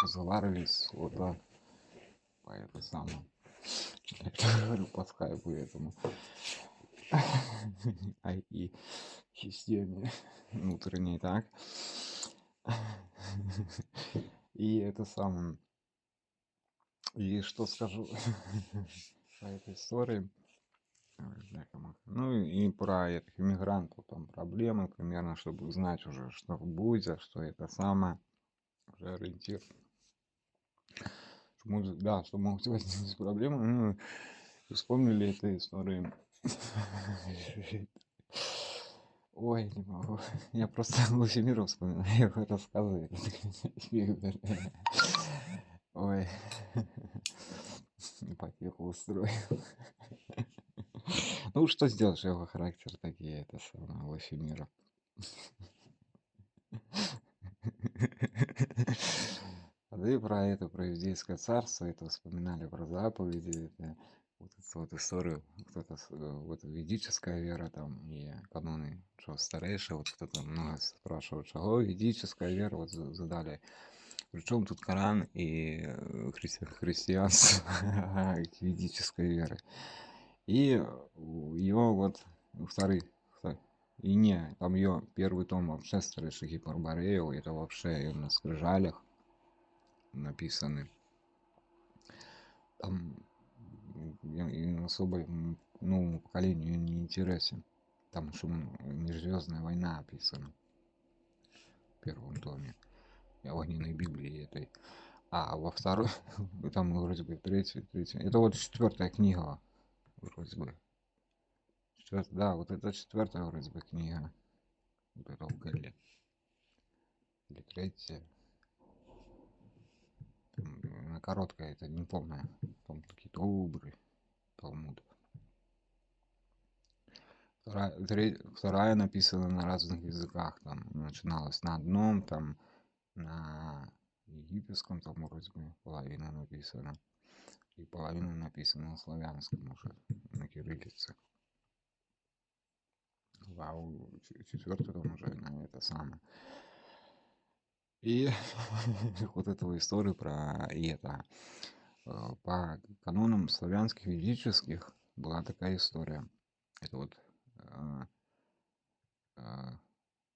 разговаривали по это самое, я говорю, по скайпу этому, IT системе внутренней, так. И это самое, и что скажу по этой истории. Ну и про этих иммигрантов, там проблемы примерно, чтобы узнать уже, что будет, что это самое, уже ориентир. Да, что могут возникнуть проблемы. Ну, вспомнили эту историю. Ой, не могу. Я просто Лусимиру вспоминаю, его рассказываю. Ой, ипотеку устроил. Ну, что сделаешь, его характер такие, это самое, Лусимира. Да и про это, про иудейское царство, это вспоминали про заповеди, это, вот эту вот историю, кто-то, вот ведическая вера там и каноны, что старейшие, вот кто-то много спрашивает, что ведическая вера, вот задали, причем тут Коран и христианство ведической веры. И его вот второй, и не, там ее первый том вообще старейший Гипарборею, это вообще на скрижалях написаны. Там и особо новому поколению не интересен. Там еще межзвездная война описана в первом томе. Огненной Библии этой. А во второй, там вроде бы третий. Это вот 4-я книга, вроде бы. Да, вот это 4-я вроде бы книга. Вот это в Галле. Или 3-я. Она короткая, это не полная. Там какие-то обры, Талмуд. Вторая написана на разных языках. Там начиналась на одном, там на египетском, там вроде бы половина написана. И половина написана на славянском уже, на кириллице. А у 4-й там уже на это самое. И вот эту историю про это. По канонам славянских ведических была такая история. Это вот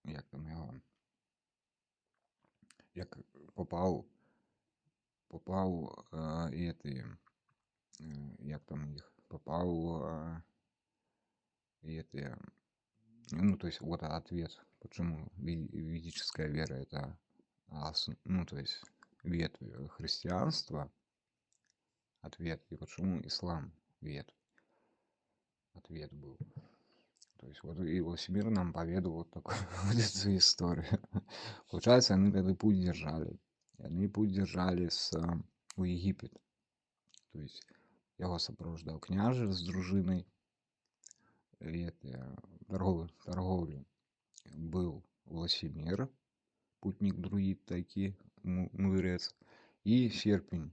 як там його, як попав як там їх, попав ну, то есть вот ответ, почему ведическая вера это, ну, то есть ветвь христианства, ответ, и почему ислам ветвь, ответ был. То есть вот и Владимир нам поведал вот такую вот эту историю. Получается, они тогда путь держали. И они путь держали у Египет. То есть его сопровождал княже с дружиной. И это, торговлю был Власимир, путник-друид такие, мудрец. И Серпень,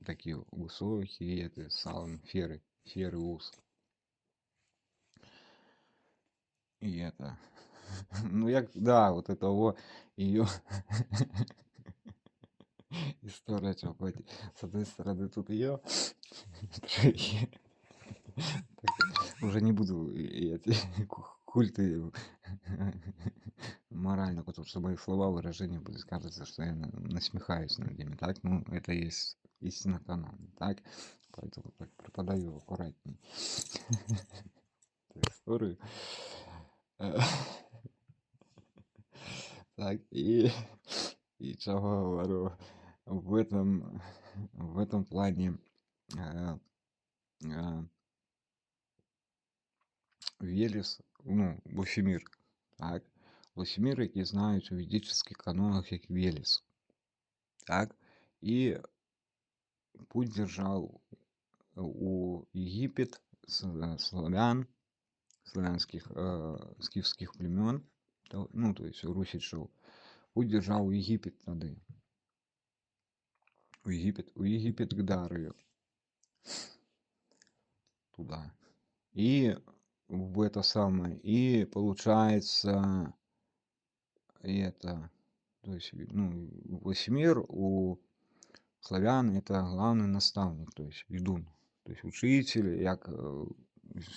такие высокие, это салон, феры ус. И это, ну як, да, вот этого ее история, что с одной стороны тут ее, уже не буду эти культы морально, потому что мои слова, выражения будут кажется, что я насмехаюсь над ними, так, ну, это есть истина канона, так, поэтому так преподаю аккуратней эту историю. Так, и что говорю, в этом плане Велес, ну, Лусимир, так, Лусимир, які знають у ведических канонах як Велес, так, и путь держал у Египет, славян, славянских, скифских племен, ну, то есть русичев, путь держал у Египет тады, у Египет к Дарию, туда, и в это самое, и получается, и это, То есть, ну, Власимир у славян это главный наставник, то есть ведун, то есть учитель, як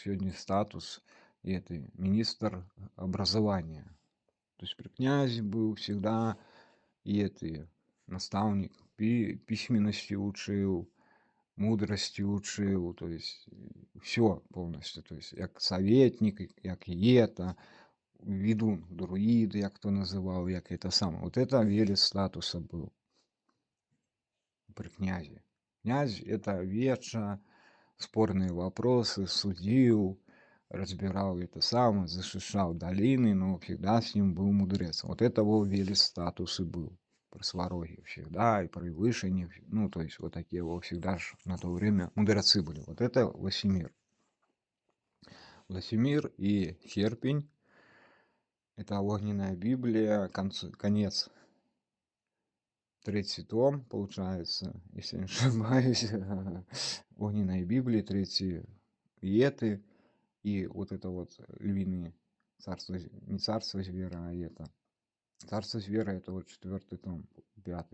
сегодня статус и это министр образования. То есть при князе был всегда и это наставник, письменности учил, мудрости учил, то есть все полностью, то есть як советник, як и это, ведун, друид, як кто называл, як это самое. Вот это велес статуса был при князе. Князь это веча, спорные вопросы, судил, разбирал это самое, защищал долины, но всегда с ним был мудрец. Вот это его велес статус и был. При Свароге всегда, и при Вышине, ну, то есть вот такие вот всегда же на то время мудрецы были. Вот это Власимир. Власимир и Херпень — это огненная Библия, конец. Третий том, получается, если не ошибаюсь, огненной Библии, третий Иеты, и вот это вот львиные царство, не царство звера, а это. Царство звера — это вот 4 том, 5.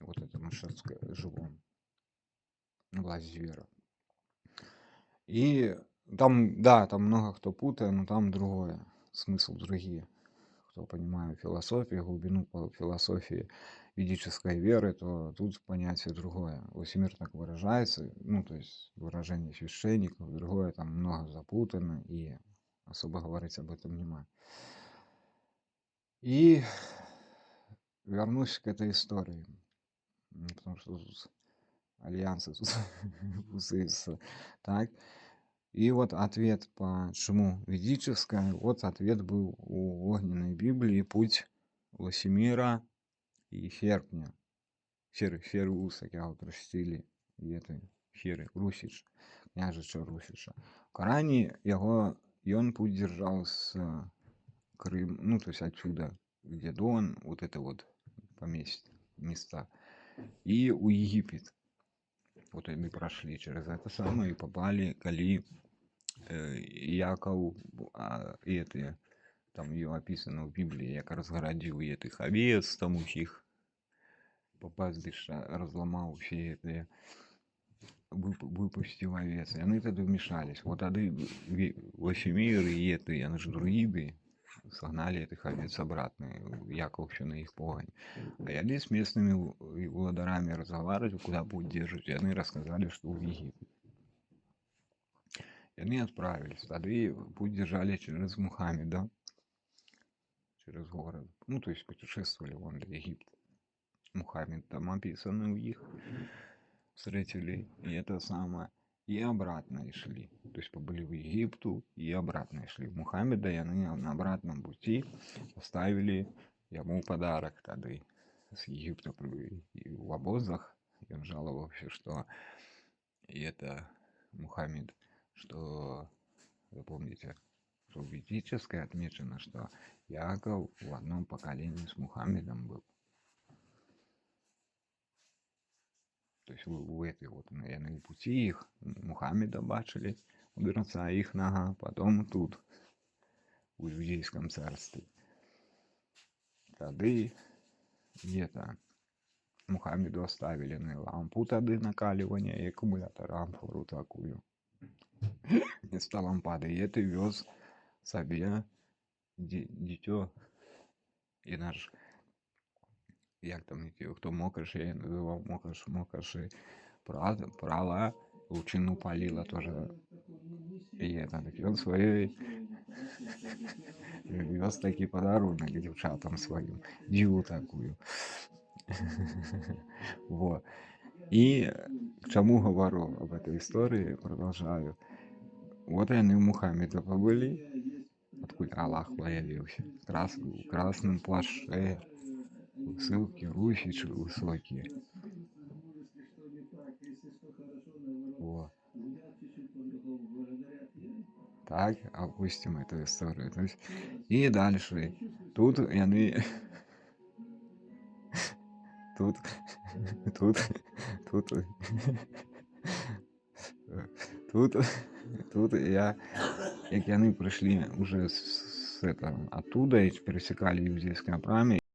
Вот это Машерское живом. Власть звера. И там, да, там много кто путает, но там другое. Смысл другие. Кто понимает философию, глубину философии ведической веры, то тут понятие другое. Власимир так выражается, ну, то есть выражение священников, другое там много запутано, и особо говорить об этом нема. И вернусь к этой истории, потому что тут альянсы тут так. И вот ответ, почему ведическая, вот ответ был у огненной Библии, путь Власимира и Херпня. Херус, як його прочтили, і это Хери, Русич, княжича Русича. В Коране его, и он путь держал с Крым, ну, то есть отсюда, где Дон, вот это вот поместье, места, и у Египет. Вот они прошли через это самое и попали, коли Яков, и это, там ее описано в Библии, як разгородил и этих овец, там усіх, по пастбища разломал все это, выпустил овец, и они тогда вмешались. Вот тады Власимир и это, и они же друиды, согнали этих овец обратно, Яков все на их погонь. А я с местными владарами разговаривали, куда путь держать, и они рассказали, что в Египет. И они отправились. Тогда путь держали через Мухаммеда, через город. Ну, то есть путешествовали вон до Египта. Мухаммед там описаны у них. Встретили, и это самое. И обратно шли. То есть побыли в Египту и обратно шли в Мухаммеда, и они на обратном пути оставили ему подарок тогда с Египта и в обозах. И он жаловался, что и это Мухаммед, что, вы помните, что ведическое отмечено, что Яков в одном поколении с Мухаммедом был. То есть в этой вот, наверное, пути их Мухаммеда бачили, мудреца их нога, потом тут, в Иудейском царстве. Тады где-то Мухаммеду оставили на лампу тады накаливания и аккумулятор амфору такую. Вместо лампады. И это вез себе дитё. И наш, як там, хто мокриші, я називав мокриші, прала, лучину палила тоже. И это, так он своей вез такий подарунок дівчатам своим, диву такую. Вот. И к чему говорю об этой истории, продолжаю. Вот они у Мухаммеда побыли, откуда Аллах появился, в красном плаще, ссылки, русичи высокие. Вот. Так, опустим эту историю. То есть, и дальше. Тут они... Тут я, як яны прыйшлі уже оттуда и пересекали иудейское пламя.